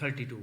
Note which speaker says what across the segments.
Speaker 1: 32।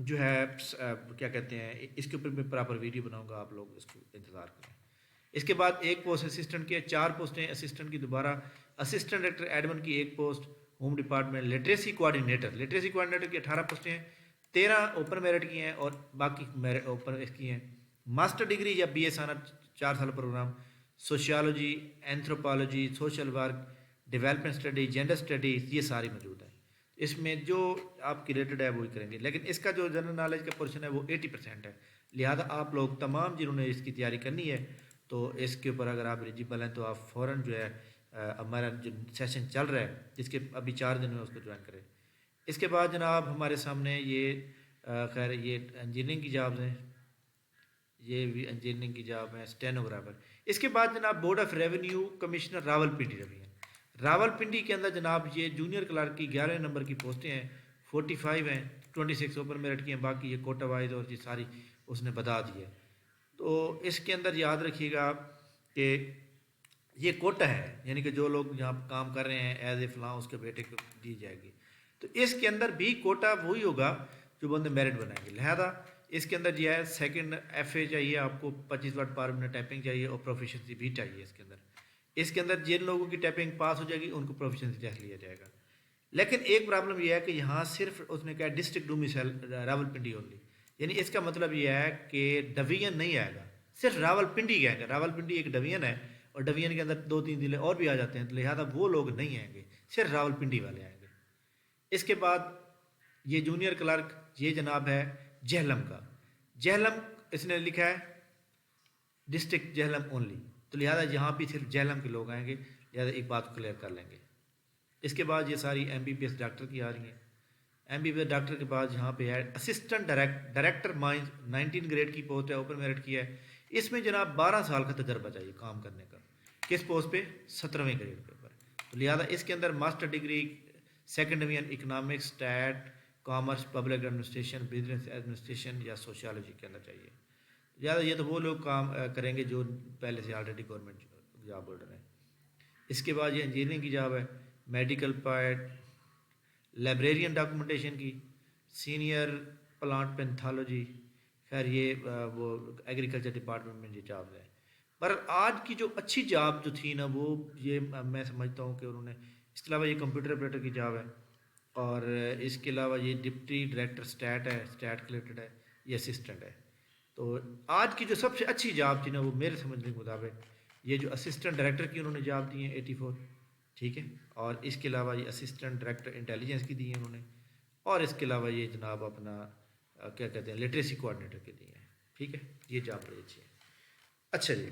Speaker 1: جو ہے کیا کہتے ہیں اس کے اوپر میں پراپر ویڈیو بناؤں گا، آپ لوگ اس کو انتظار کریں۔ اس کے بعد ایک پوسٹ اسسٹنٹ کی ہے، 4 پوسٹیں اسسٹنٹ کی دوبارہ، اسسٹنٹ ڈائریکٹر ایڈمن کی ایک post, home department literacy coordinator کی 18 پوسٹیں ہیں، 13 اوپن میرٹ کی ہیں اور باقی اوپن اس کی ہیں۔ ماسٹر ڈگری یا بی ایس آنر 4 سال programme, sociology, anthropology, social work, development study, gender studies, یہ ساری موجود ہیں۔ اس میں جو آپ کی ریلیٹڈ ہے وہی کریں گے، لیکن اس کا جو جنرل نالج کا پورشن ہے وہ 80% ہے، لہذا آپ لوگ تمام جنہوں نے اس کی تیاری کرنی ہے تو اس کے اوپر اگر آپ ایلیجیبل ہیں تو آپ فوراً جو ہے ہمارا جو سیشن چل رہا ہے جس کے ابھی 4 دن میں اس کو جوائن کریں۔ اس کے بعد جناب ہمارے سامنے یہ خیر یہ انجینئرنگ کی جابز ہیں، یہ بھی انجینئرنگ کی جاب ہے، اسٹینوگرافر۔ اس کے بعد جناب board of revenue commissioner Rawalpindi روی ہیں۔ راولپنڈی کے اندر جناب یہ جونیئر کلرک کی 11 نمبر کی پوسٹیں ہیں، 45 ہیں، 26 اوپن میرٹ کی ہیں، باقی یہ کوٹا وائز اور یہ ساری اس نے بتا دی ہے۔ تو اس کے اندر یاد رکھیے گا کہ یہ کوٹا ہے، یعنی کہ جو لوگ یہاں کام کر رہے ہیں ایز اے فلاں اس کے بیٹے کو دی جائے گی، تو اس کے اندر بھی کوٹا وہی ہوگا جو بندے میرٹ بنائیں گے، لہذا اس کے اندر یہ ہے سیکنڈ ایف اے چاہیے آپ کو، 25 ورڈ پر منٹ ٹائپنگ چاہیے اور پروفیشنسی بھی چاہیے اس کے اندر۔ اس کے اندر جن لوگوں کی ٹائپنگ پاس ہو جائے گی ان کو پروفیشنسی ٹیسٹ لیا جائے گا، لیکن ایک پرابلم یہ ہے کہ یہاں صرف اس نے کہا ڈسٹرکٹ ڈومیسائل راولپنڈی اونلی، یعنی اس کا مطلب یہ ہے کہ ڈویژن نہیں آئے گا، صرف راولپنڈی کہیں گے۔ راولپنڈی ایک ڈویژن ہے اور ڈویژن کے اندر 2-3 ضلع اور بھی آ جاتے ہیں، لہذا وہ لوگ نہیں آئیں گے، صرف راولپنڈی والے آئیں گے۔ اس کے بعد یہ جونیئر کلرک یہ جناب ہے جہلم کا، جہلم اس نے لکھا ہے ڈسٹرکٹ جہلم اونلی، تو لہذا یہاں بھی صرف جہلم کے لوگ آئیں گے، لہذا ایک بات کلیئر کر لیں گے۔ اس کے بعد یہ ساری M B B S doctor کی آ رہی ہیں۔ M B B S doctor کے بعد یہاں پہ ہے اسسٹنٹ ڈائریکٹر مائنز، 19 گریڈ کی پوسٹ ہے، اوپن میرٹ کی ہے۔ اس میں جناب 12 سال کا تجربہ چاہیے کام کرنے کا، کس پوسٹ پہ؟ 17ویں گریڈ کے اوپر، تو لہذا اس کے اندر master degree second division economics, state, commerce, public administration, business administration یا سوشیالوجی کے اندر چاہیے، لہٰذا یہ تو وہ لوگ کام کریں گے جو پہلے سے آلریڈی گورنمنٹ جاب ہولڈر ہیں۔ اس کے بعد یہ انجینئرنگ کی جاب ہے، میڈیکل پائٹ، لائبریرین ڈاکومنٹیشن کی، سینئر پلانٹ پینتھالوجی، خیر یہ وہ ایگریکلچر ڈپارٹمنٹ میں یہ جاب ہے۔ پر آج کی جو اچھی جاب جو تھی نا وہ یہ میں سمجھتا ہوں کہ انہوں نے، اس کے علاوہ یہ کمپیوٹر آپریٹر کی جاب ہے، اور اس کے علاوہ یہ ڈپٹی ڈائریکٹر اسٹیٹ ہے، اسٹیٹ کلیکٹڈ ہے، یہ اسسٹنٹ ہے۔ تو آج کی جو سب سے اچھی جاب تھی نا وہ میرے سمجھنے کے مطابق یہ جو اسسٹنٹ ڈائریکٹر کی انہوں نے جاب دی ہیں 84، ٹھیک ہے، اور اس کے علاوہ یہ اسسٹنٹ ڈائریکٹر انٹیلیجنس کی دی ہیں انہوں نے، اور اس کے علاوہ یہ جناب اپنا کیا کہتے ہیں لٹریسی کوآرڈینیٹر کی دی ہیں، ٹھیک ہے، یہ جاب بڑی اچھی ہے۔ اچھا جی،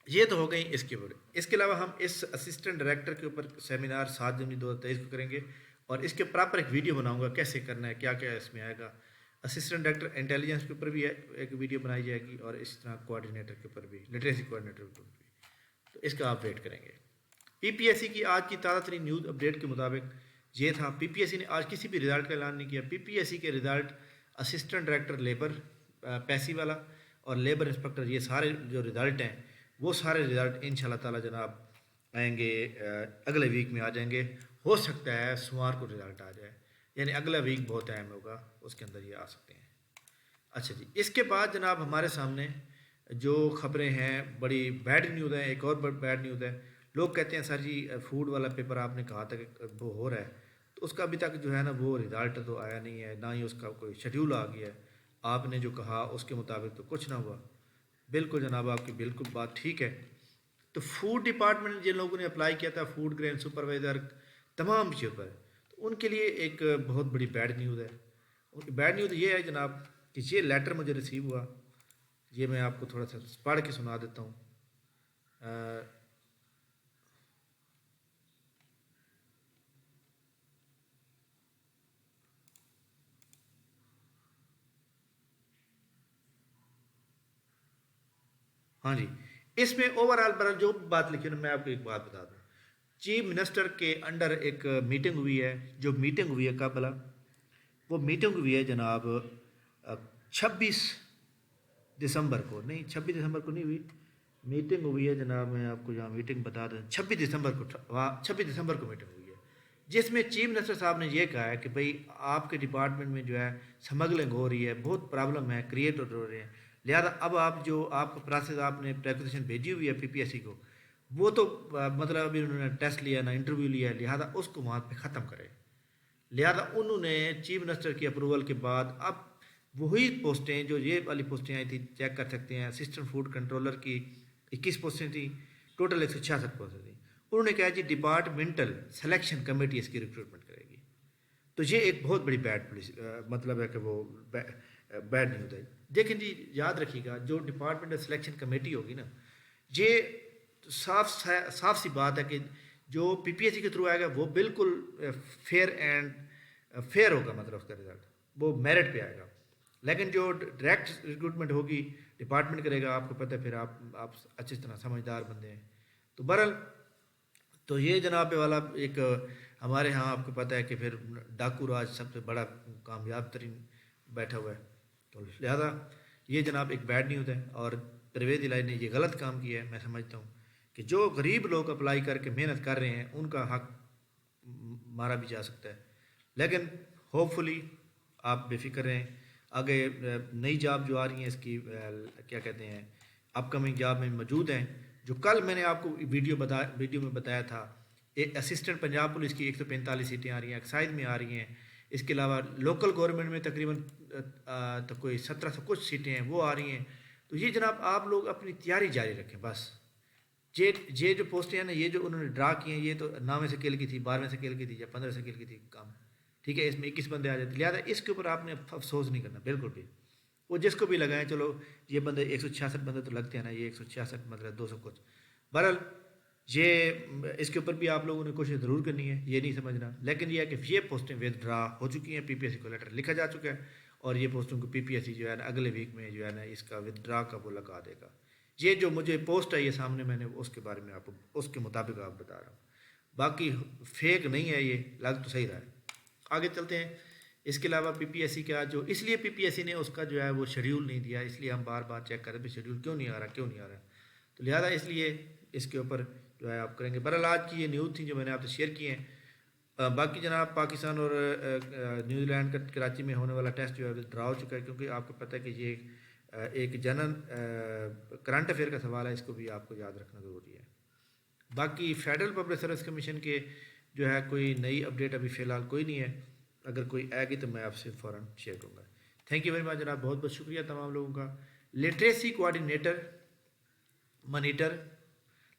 Speaker 1: یہ تو ہو گئی اس کے اوپر۔ اس کے علاوہ ہم اس اسسٹنٹ ڈائریکٹر کے اوپر سیمینار 7 جنوری 2023 کو کریں گے، اور اس کے پراپر ایک ویڈیو بناؤں گا کیسے کرنا ہے، کیا کیا اس میں آئے گا۔ اسسٹنٹ ڈائریکٹر انٹیلیجنس کے اوپر بھی ایک ویڈیو بنائی جائے گی، اور اس طرح کوآرڈینیٹر کے اوپر بھی، لٹریسی کوآرڈینیٹر کے اوپر بھی، تو اس کا آپ ویٹ کریں گے۔ پی پی ایس سی کی آج کی تازہ ترین نیوز اپڈیٹ کے مطابق یہ تھا، پی پی ایس سی نے آج کسی بھی رزلٹ کا اعلان نہیں کیا۔ پی پی ایس سی کے رزلٹ اسسٹنٹ ڈائریکٹر لیبر پیسی والا اور لیبر انسپکٹر، یہ سارے جو رزلٹ ہیں وہ سارے رزلٹ ان شاء اللہ تعالیٰ جناب آئیں گے، اگلے ویک میں آ جائیں گے، ہو سکتا ہے سوموار کو رزلٹ آ جائے، یعنی اگلا ویک بہت اہم ہوگا، اس کے اندر یہ آ سکتے ہیں۔ اچھا جی، اس کے بعد جناب ہمارے سامنے جو خبریں ہیں بڑی بیڈ نیوز ہیں، ایک اور بیڈ نیوز ہے۔ لوگ کہتے ہیں سر جی فوڈ والا پیپر آپ نے کہا تھا کہ وہ ہو رہا ہے، تو اس کا ابھی تک جو ہے نا وہ رزلٹ تو آیا نہیں ہے، نہ ہی اس کا کوئی شیڈیول آ گیا ہے، آپ نے جو کہا اس کے مطابق تو کچھ نہ ہوا۔ بالکل جناب آپ کی بالکل بات ٹھیک ہے۔ تو فوڈ ڈپارٹمنٹ جن لوگوں نے اپلائی کیا تھا فوڈ گرین سپروائزر تمام چیزوں پر، تو ان کے لیے ایک بہت بڑی بیڈ نیوز ہے۔ بیڈ نیوز یہ ہے جناب کہ یہ لیٹر مجھے ریسیو ہوا، یہ میں آپ کو تھوڑا سا پڑھ کے سنا دیتا ہوں۔ ہاں جی، اس میں اوور آل پر جو بات لکھی ہے میں آپ کو ایک بات بتا دوں، چیف منسٹر کے انڈر ایک میٹنگ ہوئی ہے، جو میٹنگ ہوئی ہے قبل، وہ میٹنگ ہوئی ہے جناب 26 دسمبر کو، نہیں 26 دسمبر کو نہیں ہوئی، میٹنگ ہوئی ہے جناب، میں آپ کو یہاں میٹنگ بتا دوں 26 دسمبر کو، 26 دسمبر کو میٹنگ ہوئی ہے، جس میں چیف منسٹر صاحب نے یہ کہا ہے کہ بھئی آپ کے ڈپارٹمنٹ میں جو ہے سمگلنگ ہو رہی ہے، بہت پرابلم ہے، کریٹ ہو رہے ہیں، لہذا اب آپ جو آپ کا پروسیس آپ نے پریکوزیشن بھیجی ہوئی ہے پی پی ایس سی کو، وہ تو مطلب ابھی انہوں نے ٹیسٹ لیا نہ انٹرویو لیا ہے، لہذا اس کو وہاں پہ ختم کرے. لہذا انہوں نے چیف منسٹر کی اپروول کے بعد اب وہی پوسٹیں جو یہ والی پوسٹیں آئی تھی چیک کر سکتے ہیں، اسسٹنٹ فوڈ کنٹرولر کی 21 پوسٹیں تھیں، ٹوٹل 166 پوسٹیں تھیں. انہوں نے کہا جی ڈپارٹمنٹل سلیکشن کمیٹی اس کی ریکروٹمنٹ کرے گی. تو یہ ایک بہت بڑی بیڈ پولیس مطلب ہے کہ وہ بیڈ نیوز ہے. دیکھیں جی یاد رکھیے گا جو ڈپارٹمنٹل سلیکشن کمیٹی ہوگی نا، یہ صاف سی بات ہے کہ جو پی پی ایس سی کے تھرو آئے گا وہ بالکل فیئر ہوگا، مطلب اس کا رزلٹ وہ میرٹ پہ آئے گا. لیکن جو ڈائریکٹ ریکروٹمنٹ ہوگی ڈپارٹمنٹ کرے گا، آپ کو پتہ ہے پھر آپ اچھی طرح سمجھدار بندے ہیں. تو بہرحال تو یہ جناب والا ایک ہمارے ہاں آپ کو پتہ ہے کہ پھر ڈاکو راج سب سے بڑا کامیاب ترین بیٹھا ہوا ہے. تو لہذا یہ جناب ایک بیڈ نیوز ہے، اور پرویز الہی نے یہ غلط کام کیا ہے. میں سمجھتا ہوں کہ جو غریب لوگ اپلائی کر کے محنت کر رہے ہیں ان کا حق مارا بھی جا سکتا ہے. لیکن ہوپ فلی آپ بے فکر رہیں، آگے نئی جاب جو آ رہی ہیں اس کی کیا کہتے ہیں اپ کمنگ جاب میں موجود ہیں. جو کل میں نے آپ کو ویڈیو میں بتایا تھا، ایک اسسٹنٹ پنجاب پولیس کی 145 سیٹیں آ رہی ہیں، ایکسائز میں آ رہی ہیں. اس کے علاوہ لوکل گورنمنٹ میں تقریباً تو کوئی 1700 کچھ سیٹیں ہیں وہ آ رہی ہیں. تو یہ جناب آپ لوگ اپنی تیاری جاری رکھیں. بس یہ جو پوسٹیں ہیں نا، یہ جو انہوں نے ڈرا کی ہیں، یہ تو 9ویں سکیل کی تھی، 12ویں سکیل کی تھی یا 15 سکیل کی تھی کام، ٹھیک ہے. اس میں 21 بندے آ جاتے، لہٰذا اس کے اوپر آپ نے افسوس نہیں کرنا بالکل بھی. وہ جس کو بھی لگائیں، چلو یہ بندے 166 بندے تو لگتے ہیں نا، یہ 166 مطلب 200 کچھ. بہرحال یہ اس کے اوپر بھی آپ لوگوں نے کوشش ضرور کرنی ہے، یہ نہیں سمجھنا. لیکن یہ ہے کہ یہ پوسٹیں ود ڈرا ہو چکی ہیں، پی پی ایس سی کو لیٹر لکھا جا چکا ہے، اور یہ پوسٹوں کو پی پی ایس سی جو ہے نا اگلے ویک میں جو ہے نا اس کا ود ڈرا کا وہ لگا دے گا. یہ جو مجھے پوسٹ ہے یہ سامنے، میں نے اس کے بارے میں آپ اس کے مطابق آپ بتا رہا ہوں، باقی فیک نہیں ہے، یہ لگ تو صحیح رہا ہے. آگے چلتے ہیں. اس کے علاوہ پی پی ایس سی کا جو اس لیے پی پی ایس سی نے اس کا جو ہے وہ شیڈیول نہیں دیا، اس لیے ہم بار بار چیک کریں بھی شیڈیول کیوں نہیں آ رہا. تو لہٰذا اس لیے اس کے اوپر جو ہے آپ کریں گے. بہرحال آج کی یہ نیوز تھی جو میں نے آپ سے شیئر کی ہیں. باقی جناب پاکستان اور نیوزی لینڈ کا کراچی میں ہونے والا ٹیسٹ جو ہے ڈرا ہو چکا ہے، کیونکہ آپ کو پتہ ہے کہ یہ ایک جنرل کرنٹ افیئر کا سوال ہے، اس کو بھی آپ کو یاد رکھنا ضروری ہے. باقی فیڈرل پبلک سروس کمیشن کے جو ہے کوئی نئی اپڈیٹ ابھی فی الحال کوئی نہیں ہے، اگر کوئی آئے گی تو میں آپ سے فوراً شیئر کروں گا. تھینک یو ویری مچ جناب، بہت بہت شکریہ تمام لوگوں کا. Literacy coordinator monitor,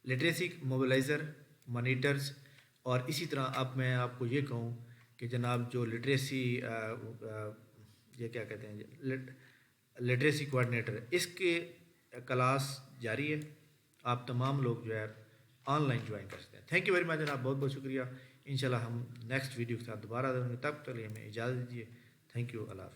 Speaker 1: literacy mobilizer monitors, اور اسی طرح اب میں آپ کو یہ کہوں کہ جناب جو لٹریسی یہ کیا کہتے ہیں لٹریسی کوآرڈینیٹر، اس کے کلاس جاری ہے. آپ تمام لوگ جو ہے آن لائن جوائن کر سکتے ہیں. تھینک یو ویری مچ جناب، بہت بہت شکریہ. انشاءاللہ ہم نیکسٹ ویڈیو کے ساتھ دوبارہ دیں گے، تب تک ہمیں اجازت دیجیے. تھینک یو، اللہ حافظ.